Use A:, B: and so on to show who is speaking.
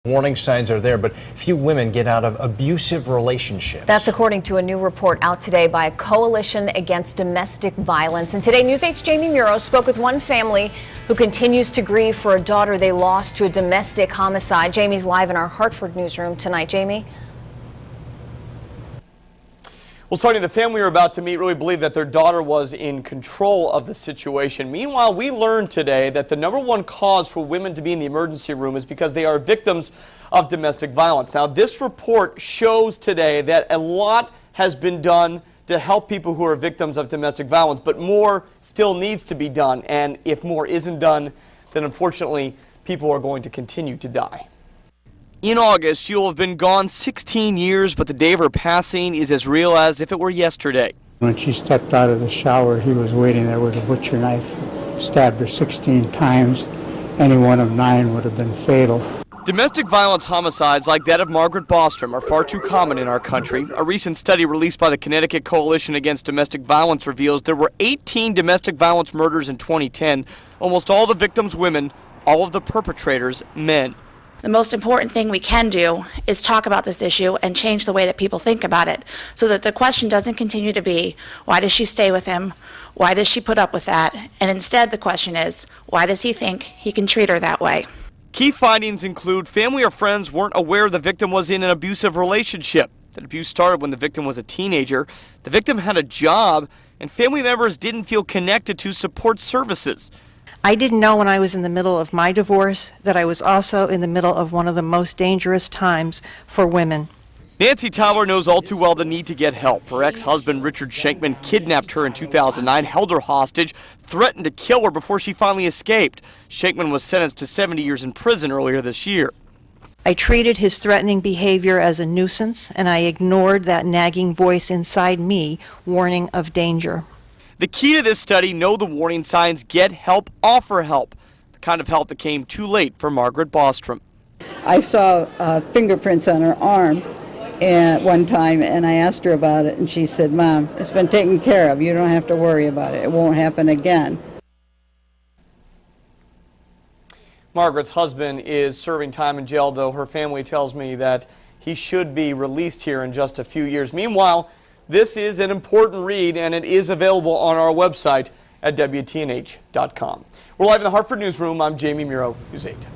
A: Warning signs are there, but few women get out of abusive relationships.
B: That's according to a new report out today by a coalition against domestic violence. And today, News 8's Jamie Muro spoke with one family who continues to grieve for a daughter they lost to a domestic homicide. Jamie's live in our Hartford newsroom tonight. Jamie?
C: Well, Sonia, the family we're about to meet really believe that their daughter was in control of the situation. Meanwhile, we learned today that the #1 cause for women to be in the emergency room is because they are victims of domestic violence. Now, this report shows today that a lot has been done to help people who are victims of domestic violence, but more still needs to be done. And if more isn't done, then unfortunately, people are going to continue to die. In August, she'll have been gone 16 years, but the day of her passing is as real as if it were yesterday.
D: When she stepped out of the shower, he was waiting there with a butcher knife, stabbed her 16 times. Any one of 9 would have been fatal.
C: Domestic violence homicides like that of Margaret Bostrom are far too common in our country. A recent study released by the Connecticut Coalition Against Domestic Violence reveals there were 18 domestic violence murders in 2010, almost all the victims women, all of the perpetrators men.
E: The most important thing we can do is talk about this issue and change the way that people think about it so that the question doesn't continue to be, why does she stay with him? Why does she put up with that? And instead the question is, why does he think he can treat her that way?
C: Key findings include family or friends weren't aware the victim was in an abusive relationship. That abuse started when the victim was a teenager. The victim had a job, and family members didn't feel connected to support services.
F: I didn't know when I was in the middle of my divorce that I was also in the middle of one of the most dangerous times for women.
C: Nancy Tyler knows all too well the need to get help. Her ex-husband, Richard Shankman, kidnapped her in 2009, held her hostage, threatened to kill her before she finally escaped. Shankman was sentenced to 70 years in prison earlier this year.
F: I treated his threatening behavior as a nuisance, and I ignored that nagging voice inside me warning of danger.
C: The key to this study, know the warning signs, get help, offer help. The kind of help that came too late for Margaret Bostrom.
G: I saw fingerprints on her arm at one time, and I asked her about it, and she said, "Mom, it's been taken care of. You don't have to worry about it. It won't happen again."
C: Margaret's husband is serving time in jail, though her family tells me that he should be released here in just a few years. Meanwhile, this is an important read, and it is available on our website at WTNH.com. We're live in the Hartford newsroom. I'm Jamie Muro, News 8.